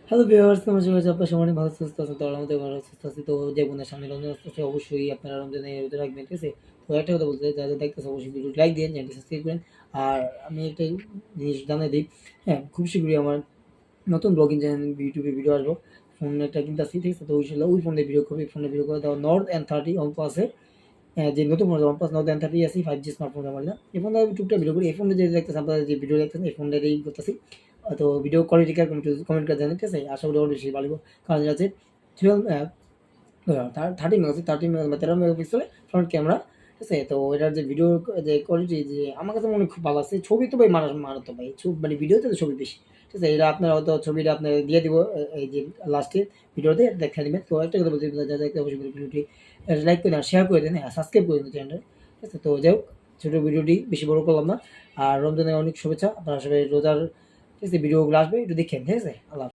Hello viewers, কেমন আছেন? আপনার সবাই অনেক ভালো সুস্থ আছেন। তো আমাদের ভালো সুস্থ আছি। তো যে বোনের সামনে রমজান আসতেছে, অবশ্যই আপনারা রমজানের রোজা রাখবেন, ঠিক আছে? তো একটা কথা বলতে চাই, যারা দেখতেছে অবশ্যই ভিডিওটি লাইক দিন, চ্যানেলটি সাবস্ক্রাইব করেন। আর আমি একটা জিনিস জানিয়ে দিই, হ্যাঁ, খুব শীঘ্রই আমার নতুন ব্লগিং চ্যানেল ইউটিউবে ভিডিও আসবো। ফোন একটা কিনতেছি, ঠিক আছে? তো ওই ফোনে ভিডিও করবে, ফোনে ভিডিও করে দেওয়া নর্ড N30 OnePlus-এর যে নতুন মডেল OnePlus Nord N30 আছে 5G স্মার্টফোন আমার না। এই ফোনটা আমি টুকটাক ভিডিও করি। এই ফোনে যে দেখতেছেন আপনারা যে ভিডিও দেখতেছেন এই ফোনটাতেই করতেছি। তো ভিডিও কোয়ালিটি কেমন কমেন্ট করে জানান, ঠিক আছে? আশা করি অনেক বেশি ভালো লাগবে। কারণ এটা হচ্ছে 12 30 মেগাপিক্সেল 13 মেগাপিক্সেলের ফ্রন্ট ক্যামেরা, ঠিক আছে? তো এটার যে ভিডিও যে কোয়ালিটি যে আমার কাছে মনে হয় খুব ভালো আছে। ছবি তো ভাই মারাত্মক ভাই। মানে ভিডিওতে তো ছবি বেশি। ঠিক আছে? এটা আপনার হয়তো ছবিটা আপনার দিয়ে দিব এই যে লাস্টে ভিডিওতে দেখে নিবেন। তো একটা কথা বলতে যারা দেখতে অবশ্যই ভিডিওটি লাইক করে দেন, শেয়ার করে দেন, হ্যাঁ, সাবস্ক্রাইব করে দিন চ্যানেলটা। ঠিক আছে? তো যাই হোক, ছোট ভিডিওটি বেশি বড় করলাম না। আর রমজানের অনেক শুভেচ্ছা। আপনারা সবাই রোজার, ঠিক আছে, ভিডিওগুলো আসবে একটু দেখেন, ঠিক আছে? আল্লাহ